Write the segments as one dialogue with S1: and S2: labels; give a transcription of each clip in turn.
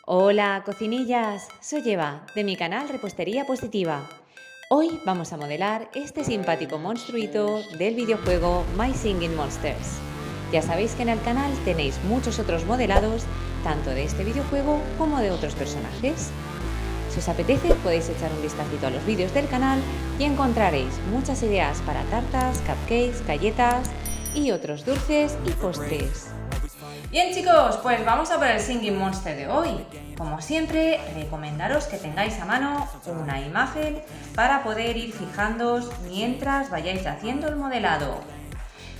S1: Hola, cocinillas, soy Eva, de mi canal Repostería Positiva. Hoy vamos a modelar este simpático monstruito del videojuego My Singing Monsters. Ya sabéis que en el canal tenéis muchos otros modelados, tanto de este videojuego como de otros personajes. Si os apetece, podéis echar un vistacito a los vídeos del canal y encontraréis muchas ideas para tartas, cupcakes, galletas y otros dulces y postres. Bien chicos, pues vamos a por el Singing Monster de hoy. Como siempre, recomendaros que tengáis a mano una imagen para poder ir fijándoos mientras vayáis haciendo el modelado.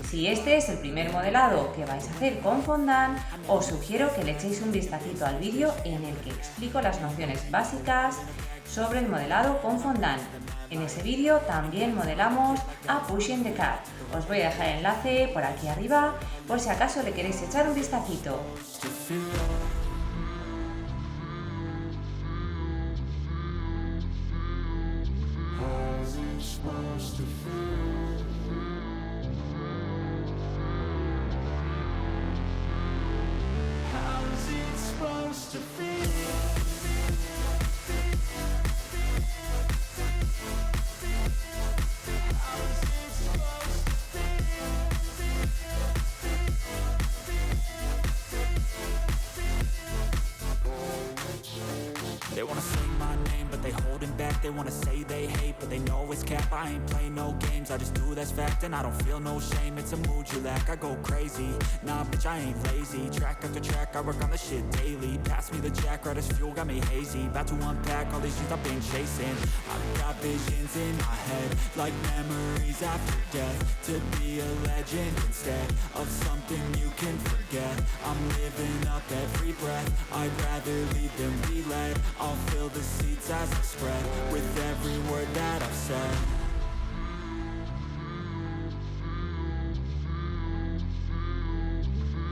S1: Si este es el primer modelado que vais a hacer con fondant, os sugiero que le echéis un vistacito al vídeo en el que explico las nociones básicas sobre el modelado con fondant. En ese vídeo también modelamos a Pushing the Cat. Os voy a dejar el enlace por aquí arriba por si acaso le queréis echar un vistacito.
S2: They wanna say my name, but they holding back. They wanna say they hate, but they know it's cap. I ain't play no games, I just do that's fact. And I don't feel no shame, it's a mood you lack. I go crazy, nah bitch I ain't lazy. Track after track, I work on the shit daily. Pass me the jack, right as fuel, got me hazy. About to unpack all these things I've been chasing. I've got visions in my head, like memories after death. To be a legend instead of something you can forget. I'm living up every breath, I'd rather lead than be led. I'll fill the seats as I spread with every word that I've said.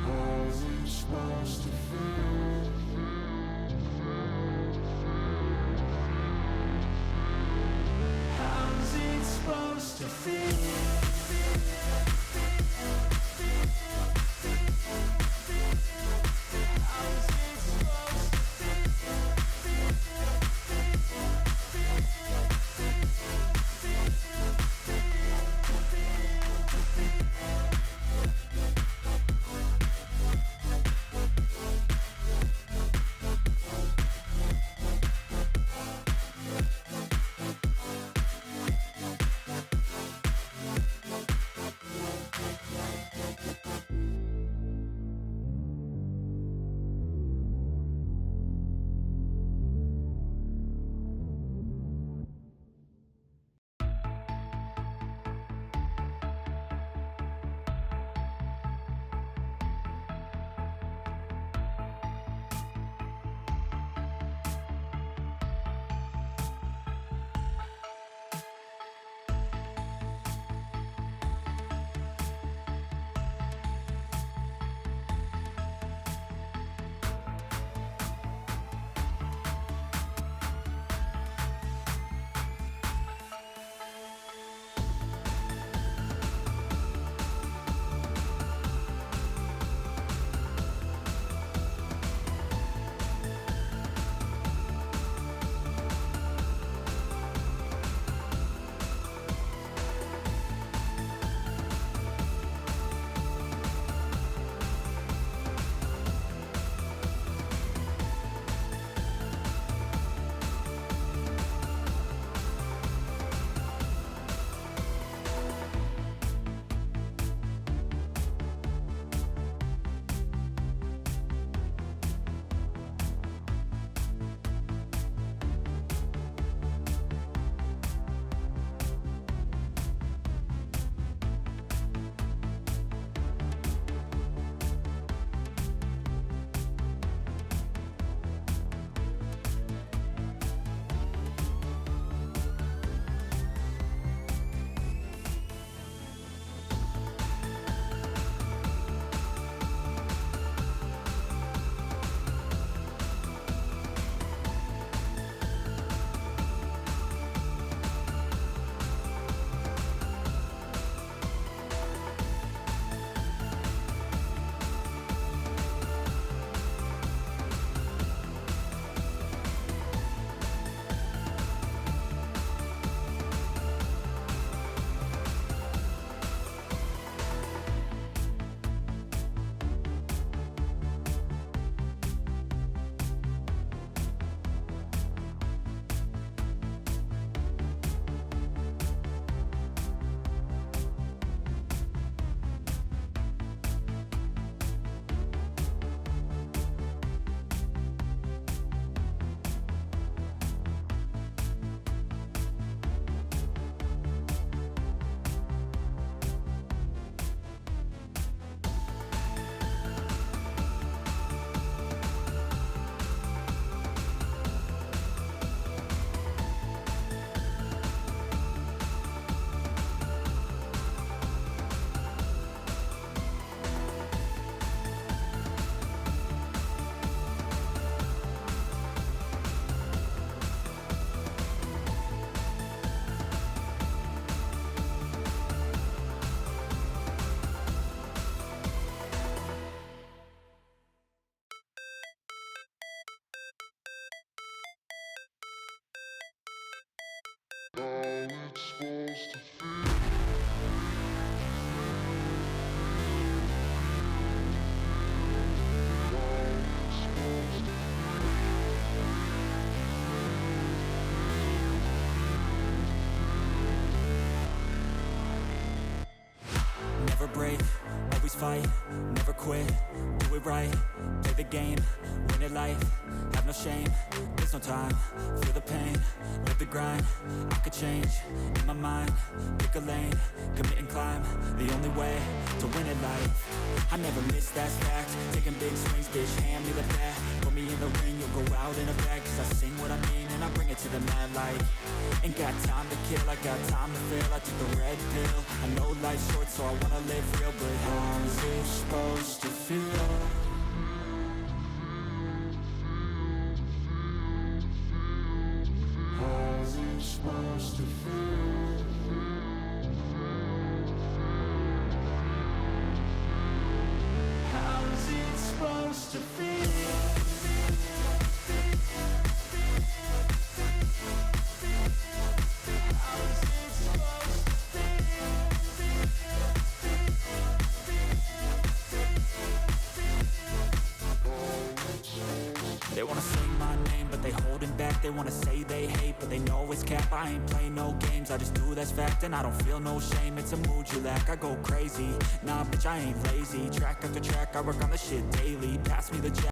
S2: How's it supposed to feel? How's it supposed to feel? always fight, never quit, do it right, play the game, win it life, have no shame, there's no time, feel the pain, live the grind, I could change, in my mind, pick a lane, commit and climb, the only way to win at life. I never miss, that's fact, taking big swings, bitch, hand me the bat, put me in the ring, you'll go out in a bag, cause I sing what I mean and I bring it to the mad light. Ain't got time to kill, I got time to feel, I took the red pill, I know life's short so I wanna live real, but how's it supposed to feel? How's it supposed to feel? How's it supposed to feel? They wanna sing my name, but they holding back. They wanna say they hate, but they know it's cap. I ain't play no games, I just do, that's fact. And I don't feel no shame, it's a mood you lack. I go crazy, nah bitch I ain't lazy. Track after track, I work on the shit daily. Pass me the jack.